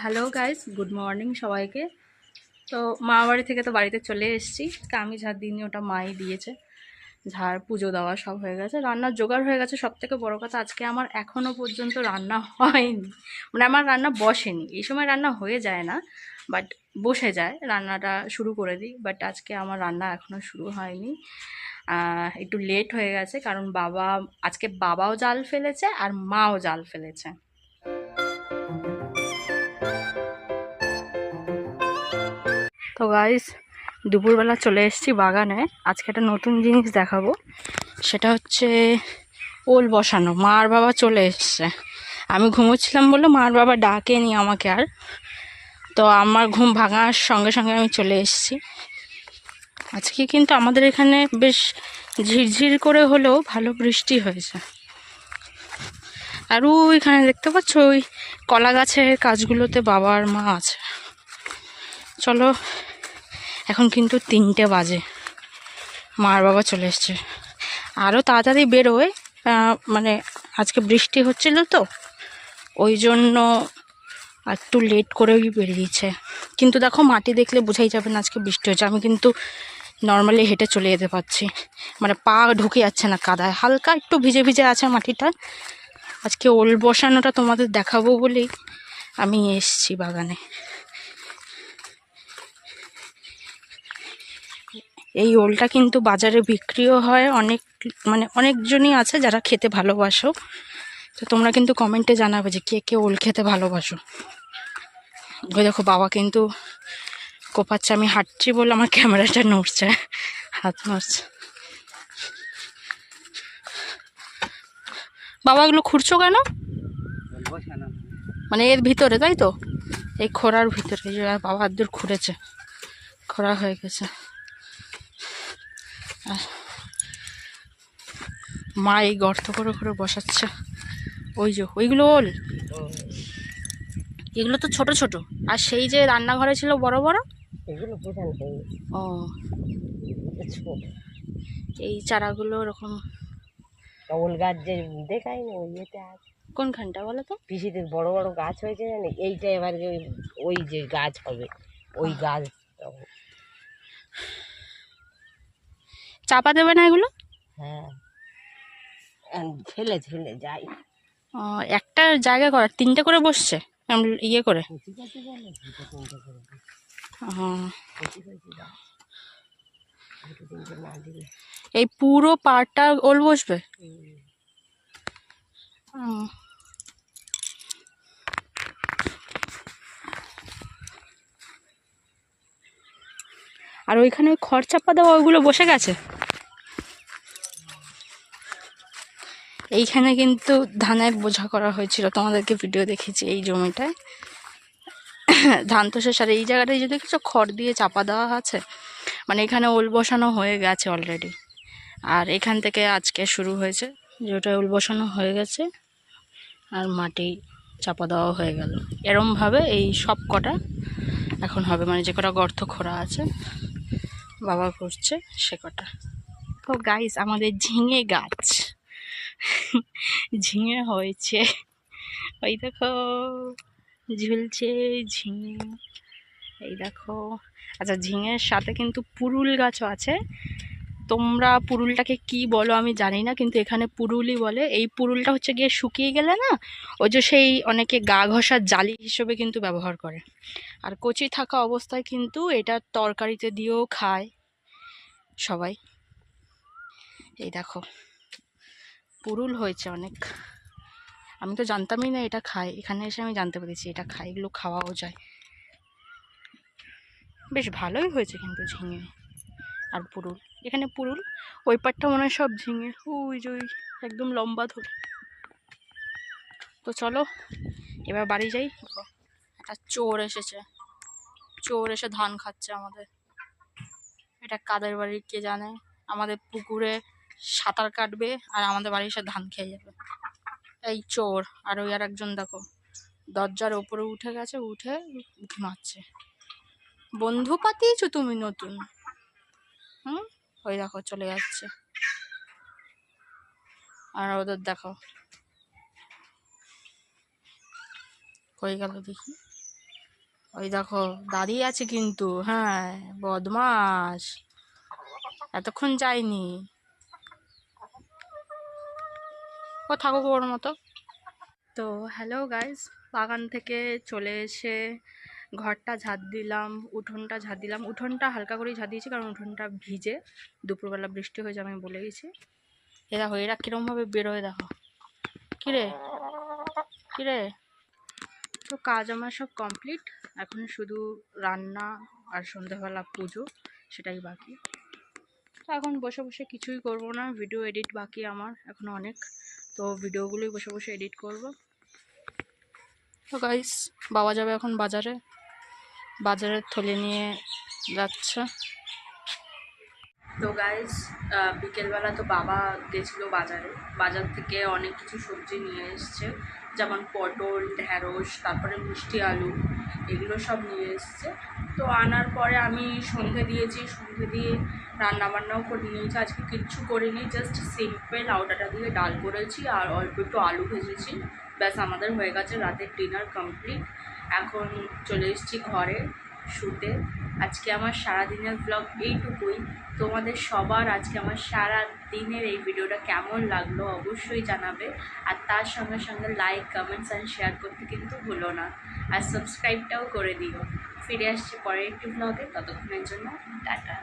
Hello guys, good morning সবাইকে। তো মা বাড়ি থেকে তো বাড়িতে চলে এসেছি। আমি ঝাড় দিইনি, ওটা মাই দিয়েছে। ঝাড় পুজো দেওয়া সব হয়ে গেছে, রান্নার জোগাড় হয়ে গেছে। সব থেকে বড় কথা, আজকে আমার এখনো পর্যন্ত রান্না হয়নি, মানে আমার রান্না বসেনি। এই সময় রান্না হয়ে যায় না, বাট বসে যায়, রান্নাটা শুরু করে দিই। বাট আজকে আমার রান্না এখনো শুরু হয়নি। একটু লেট হয়ে গেছে, কারণ আজকে বাবাও জাল ফেলেছে আর মাও জাল ফেলেছে। তো গাইস, দুপুরবেলা চলে এসেছি বাগানে। আজকে একটা নতুন জিনিস দেখাবো, সেটা হচ্ছে ওল বসানো। মা আর বাবা চলে এসছে। আমি ঘুমোচ্ছিলাম বলে মা আর বাবা ডাকেনি আমাকে আর। তো আমার ঘুম ভাঙার সঙ্গে সঙ্গে আমি চলে এসেছি। আজকে কিন্তু আমাদের এখানে বেশ ঝিরঝির করে হলেও ভালো বৃষ্টি হয়েছে। আর ওইখানে দেখতে পাচ্ছ, ওই কলা গাছের কাজগুলোতে বাবা আর মা আছে। চলো, এখন কিন্তু 3টে বাজে, মা আর বাবা চলে এসছে। আরও তাড়াতাড়ি বেরোয়, মানে আজকে বৃষ্টি হচ্ছিল তো, ওই জন্য একটু লেট করেই বেরিয়েছে। কিন্তু দেখো, মাটি দেখলে বোঝাই যাবে না আজকে বৃষ্টি হচ্ছে। আমি কিন্তু নর্মালি হেঁটে চলে যেতে পারছি, মানে পা ঢুকে যাচ্ছে না কাদায়। হালকা একটু ভিজে ভিজে আছে মাটিটা। আজকে ওল বসানোটা তোমাদের দেখাবো বলেই আমি এসছি বাগানে। এই ওলটা কিন্তু বাজারে বিক্রিও হয় অনেক, মানে অনেকজনই আছে যারা খেতে ভালোবাসো। তো তোমরা কিন্তু কমেন্টে জানাবে যে কে কে ওল খেতে ভালোবাসো। ওই দেখো, বাবা কিন্তু কোপাচ্ছে। আমি হাঁটছি বলে আমার ক্যামেরাটা নড়ছে, হাত নড়ছে। বাবা, এগুলো খুঁড়ছো কেন? মানে এর ভিতরে, তাই তো? এই খোঁড়ার ভিতরে বাবা হাত দূর খুঁড়েছে, খোঁড়া হয়ে গেছে। আর মা এই গর্ত করে করে বসাচ্ছে। ওই যে ওইগুলো ওল, এগুলো তো ছোট ছোট। আর সেই যে রান্নাঘরে ছিল বড় বড়, এগুলো বোঝানো হয়নি। ও, এই চারাগুলো ওরকম। ওল গাছ যে দেখাই না, ওই ইয়েতে আছে। কোনখানটা বলো তো? পিসিদের বড় বড় গাছ হয়েছে জানি, এইটা এবার ওই যে গাছ হবে, ওই গাছ চাপা দেবে না এগুলো? হ্যাঁ, ছেলে ছেলে যাই। একটা জায়গা করা 3টে করে বসছে ইয়ে করে। এই পুরো পাড়টা ওল বসবে। আর ওইখানে ওই খড় চাপা দেওয়া, ওইগুলো বসে গেছে। এইখানে কিন্তু ধানের বোঝা করা হয়েছিল, তোমাদেরকে ভিডিও দেখেছি। এই জমিটায় ধান তো শেষ। আর এই জায়গাটায় যে দেখেছো, খড় দিয়ে চাপা দেওয়া আছে, মানে এখানে ওল বসানো হয়ে গেছে অলরেডি। আর এখান থেকে আজকে শুরু হয়েছে, যেটা ওল বসানো হয়ে গেছে আর মাটি চাপা দেওয়া হয়ে গেল। এরমভাবে এই সব কটা এখন হবে, মানে যে কটা গর্ত খোঁড়া আছে বাবা করছে সে কটা। তো গাইস, আমাদের ঝিঙে গাছ ঝিঙে হয়েছে, ওই দেখো ঝুলছে ঝিঙে, এই দেখো। আচ্ছা, ঝিঙের সাথে কিন্তু পুরুল গাছও আছে। তোমরা পুরুলটাকে কি বলো আমি জানি না, কিন্তু এখানে পুরুলই বলে। এই পুরুলটা হচ্ছে গিয়ে শুকিয়ে গেলে না, ওই যে সেই অনেকে গা ঘষার জালি হিসেবে কিন্তু ব্যবহার করে। আর কচি থাকা অবস্থায় কিন্তু এটা তরকারিতে দিয়েও খায় সবাই। এই দেখো, পুরুল হয়েছে অনেক। আমি তো জানতামই না এটা খায়, এখানে এসে আমি জানতে পেরেছি এটা খায়, এগুলো খাওয়াও যায়। বেশ ভালোই হয়েছে কিন্তু ঝিঙে আর পুরুল। এখানে পুরুল, ওই পাটটা মনে হয় সব ঝিঙে, ওই যে ওই একদম লম্বা ধরে। তো চলো এবার বাড়ি যাই। একটা চোর এসেছে, চোর এসে ধান খাচ্ছে আমাদের। এটা কাদের বাড়ির কে জানে। আমাদের পুকুরে সাঁতার কাটবে আর আমাদের বাড়ি এসে ধান খেয়ে যাবে। এই চোর। আর ওই আর একজন দেখো, দরজার ওপরে উঠে গেছে, উঠে ঘুমাচ্ছে। বন্ধু পাতিয়েছো তুমি নতুন? ওই দেখো চলে যাচ্ছে। আর ওদের দেখো হয়ে গেল, দেখি ওই দেখো দাঁড়িয়ে আছে কিন্তু, হ্যাঁ বদমাস, এতক্ষণ যায়নি। ও থাকুক ওর মতো। তো হ্যালো গাইস, বাগান থেকে চলে এসে ঘরটা ঝাড় দিলাম, উঠোনটা ঝাড় দিলাম। উঠোনটা হালকা করেই ঝাড় দিয়েছি কারণ উঠোনটা ভিজে, দুপুরবেলা বৃষ্টি হয়েছে আমি বলে গেছি। এ দেখো এরা কিরমভাবে বেরোয়, দেখো। কিরে কিরে। তো কাজ আমার সব কমপ্লিট, এখন শুধু রান্না আর সন্ধ্যাবেলা পুজো, সেটাই বাকি। তো এখন বসে বসে কিছুই করব না, ভিডিও এডিট বাকি আমার এখন অনেক, তো ভিডিওগুলোই বসে বসে এডিট করব। তো গাইস, বাবা যাবে এখন বাজারে, বাজারের থলে নিয়ে যাচ্ছে। তো গাইস, বিকেলবেলা তো বাবা গেছিলো বাজারে, বাজার থেকে অনেক কিছু সবজি নিয়ে এসছে, যেমন পটল, ঢ্যাঁড়স, তারপরে মিষ্টি আলু, এগুলো সব নিয়ে এসছে। তো আনার পরে আমি সন্ধে দিয়েছি, সন্ধে দিয়ে রান্নাবান্নাও করে নিয়েছি। আজকে কিচ্ছু করিনি, জাস্ট সিম্পল লাউডাটা দিয়ে ডাল করেছি আর অল্প একটু আলু ভেজেছি, ব্যাস আমাদের হয়ে গেছে রাতের ডিনার কমপ্লিট। এখন চলে এসেছি ঘরে শুতে। আজকে আমার সারাদিনের ব্লগ এইটুকুই। তোমাদের সবার আজকে আমার সারা দিনের এই ভিডিওটা কেমন লাগলো অবশ্যই জানাবে, আর তার সঙ্গে সঙ্গে লাইক, কমেন্টস অ্যান্ড শেয়ার করতে কিন্তু ভুলো না, আর সাবস্ক্রাইবটাও করে দিও। ফিরে আসছি পরের একটি ব্লগে, ততক্ষণের জন্য টাটা।